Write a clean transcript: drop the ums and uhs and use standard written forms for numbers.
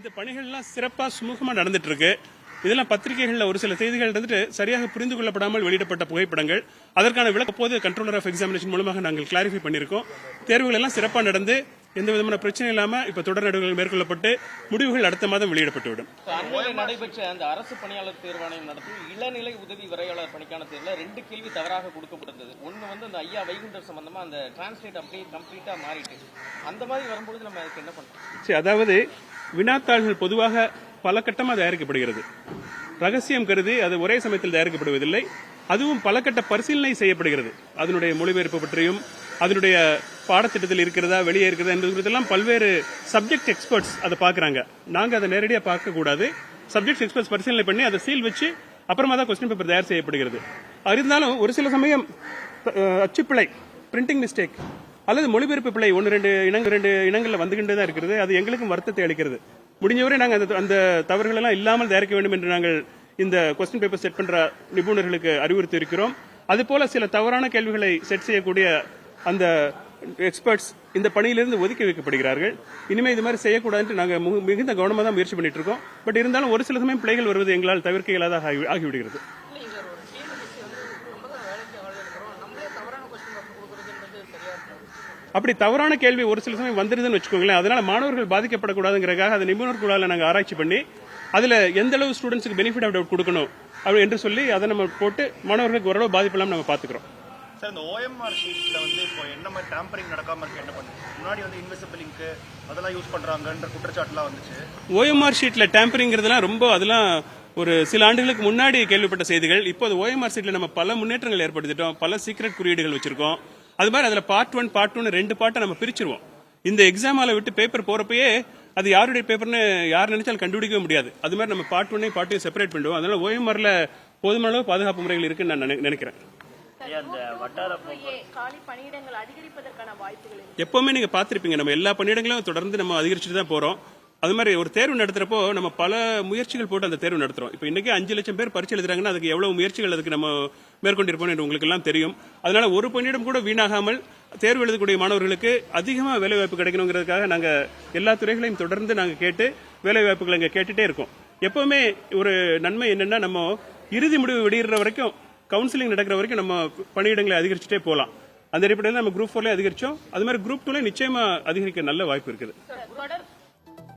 இந்த பணிகள்லாம் சிறப்பாக சுமூகமாக நடந்துட்டு இருக்கு. இதெல்லாம் பத்திரிகைகளில் ஒரு சில செய்திகள் இருந்துட்டு சரியாக புரிந்து கொள்ளப்படாமல் வெளியிடப்பட்ட புகைப்படங்கள். அதற்கான விளக்க போது கண்ட்ரோலர் ஆஃப் எக்ஸாமினேஷன் மூலமாக நாங்கள் கிளாரிஃபை பண்ணியிருக்கோம். தேர்வுகள் எல்லாம் சிறப்பாக நடந்து எந்த விதமான பிரச்சனை இல்லாம இப்ப தொடர் நடவடிக்கைகள் மேற்கொள்ளப்பட்டு முடிவுகள் அடுத்த மாதம் வெளியிடப்பட்டுவிடும். அண்மையில் நடைபெற்ற அந்த அரசு பணியாளர் தேர்வாணையம் நடத்தும் இளநிலை உதவி விரைவாளர் பணிக்கான தேர்வில் 2 கேள்வி தவறாக கொடுக்கப்பட்டிருந்தது. ஒன்று அந்த ஐயா வைகுண்டர் சம்பந்தமா அந்த டிரான்ஸ்லேட் அப்படியே கம்ப்ளீட்டா மாறிட்டு அந்த மாதிரி வரும்போது நம்ம அதுக்கு என்ன பண்றோம்? அதாவது வினாத்தாள்கள் பொதுவாக பல கட்டமாக தயாரிக்கப்படுகிறது. ரகசியம் கருதி அது ஒரே சமயத்தில் தயாரிக்கப்படுவதில்லை. அதுவும் பல கட்ட பரிசீலனை செய்யப்படுகிறது. அதனுடைய மொழிபெயர்ப்பு பற்றியும் அதனுடைய பாடத்திட்டத்தில் இருக்கிறதா வெளியே இருக்கிறதா என்பதெல்லாம் பல்வேறு சப்ஜெக்ட் எக்ஸ்பர்ட்ஸ் அதை பார்க்கறாங்க. நாங்க அதை நேரடியாக பார்க்க கூடாது. சப்ஜெக்ட் எக்ஸ்பர்ட்ஸ் பரிசீலனை பண்ணி அதை சீல் வச்சு அப்புறமா தான் கொஸ்டின் பேப்பர் தயார் செய்யப்படுகிறது. இருந்தாலும் ஒரு சில சமயம் அச்சுப்பிழை, பிரிண்டிங் மிஸ்டேக் அல்லது மொழிபெயர்ப்பு பிழை 1-2 இனங்களில் வந்துகிட்டே தான் இருக்கிறது. அது எங்களுக்கும் வருத்தத்தை அளிக்கிறது. முடிஞ்சவரை நாங்கள் அந்த தவறுகள் எல்லாம் இல்லாமல் தயாரிக்க வேண்டும் என்று நாங்கள் இந்த கொஸ்டின் பேப்பர் செட் பண்ற நிபுணர்களுக்கு அறிவுறுத்தி இருக்கிறோம். அதுபோல சில தவறான கேள்விகளை செட் செய்யக்கூடிய அந்த எக்ஸ்பர்ட்ஸ் இந்த பணியிலிருந்து ஒதுக்கி வைக்கப்படுகிறார்கள். இனிமே இது மாதிரி செய்யக்கூடாது நாங்கள் மிகுந்த கவனமாக தான் முயற்சி பண்ணிட்டு இருக்கோம். பட் இருந்தாலும் ஒரு சில சமயம் பிழைகள் வருவது எங்களால் தவிர்க்க இயலாத ஆகிவிடுகிறது. அப்படி தவறான கேள்வி ஒரு சில சமயம் வந்துருதுன்னு வச்சுக்கோங்களேன். அதனால மாணவர்கள் பாதிக்கப்படக்கூடாதுங்கிறதுக்காக அதை நிபுணர் குழாவில் நாங்கள் ஆராய்ச்சி பண்ணி அதுல எந்த அளவு ஸ்டூடெண்ட்ஸுக்கு பெனிஃபிட் ஆஃப் டவுட் கொடுக்கணும் அப்படி என்று சொல்லி அதை நம்ம போட்டு மாணவர்களுக்கு ஓரளவு பாதிப்பு இல்லாமல் நம்ம பாத்துக்கிறோம். சார், இந்த ஓஎம்ஆர் ஷீட்ல இப்போ என்ன மாதிரி டேம்பரிங் நடக்காம இருக்கு, என்ன பண்ணுங்க? முன்னாடி இன்விசிபிள் இங்க் அதெல்லாம் யூஸ் பண்றாங்கன்ற குற்றச்சாட்டுலாம் வந்துச்சு. ஓஎம்ஆர் ஷீட்ல டேம்பரிங்கிறதுலாம் ரொம்ப அதெல்லாம் ஒரு சில ஆண்டுகளுக்கு முன்னாடி கேள்விப்பட்ட செய்திகள். இப்போ ஓஎம்ஆர் ஷீட்ல நம்ம பல முன்னேற்றங்கள் ஏற்படுத்திட்டோம். பல சீக்ரெட் குறியீடுகள் வச்சிருக்கோம். அது மாதிரி அதுல பார்ட் 1 பார்ட் 2 2 பார்ட்டை நம்ம பிரிச்சிருவோம். இந்த எக்ஸாமால விட்டு பேப்பர் போறப்பயே அது யாருடைய பேப்பர்னு யார் நினைச்சாலும் கண்டுபிடிக்கவே முடியாது. அது மாதிரி நம்ம பார்ட் 1 பார்ட் 2 செப்பரேட் பண்ணுவோம். அதனால ஓஎம்ஆர்ல போதுமான அளவு பாதுகாப்பு முறைகள் இருக்குன்னு நான் நினைக்கிறேன். எப்பவுமே நீங்க பாத்திருப்பீங்க, நம்ம எல்லா பணியிடங்களும் தொடர்ந்து நம்ம அதிகரிச்சுட்டு தான் போறோம். அது மாதிரி ஒரு தேர்வு நடத்துறப்போ நம்ம பல முயற்சிகள் போட்டு அந்த தேர்வு நடத்துறோம். இப்போ இன்னைக்கு 5 லட்சம் பேர் பரீட்சை எழுதுறாங்கன்னா அதுக்கு எவ்வளவு முயற்சிகள் அதுக்கு நம்ம மேற்கொண்டிருப்போம் என்று உங்களுக்கு எல்லாம் தெரியும். அதனால ஒரு பணியிடம் கூட வீணாகாமல் தேர்வு எழுதக்கூடிய மாணவர்களுக்கு அதிகமாக வேலை வாய்ப்பு கிடைக்கணுங்கிறதுக்காக நாங்க எல்லா துறைகளையும் தொடர்ந்து நாங்க கேட்டு வேலை வாய்ப்புகளை இங்க கேட்டுட்டே இருக்கோம். எப்பவுமே ஒரு நன்மை என்னன்னா, நம்ம இறுதி முடிவு வெளியிடுற வரைக்கும் கவுன்சிலிங் நடக்கிற வரைக்கும் நம்ம பணியிடங்களை அதிகரிச்சுட்டே போகலாம். அந்த அடிப்படையில் நம்ம குரூப் 4 அதிகரிச்சோம். அது மாதிரி குரூப் 2 நிச்சயமா அதிகரிக்க நல்ல வாய்ப்பு இருக்குது.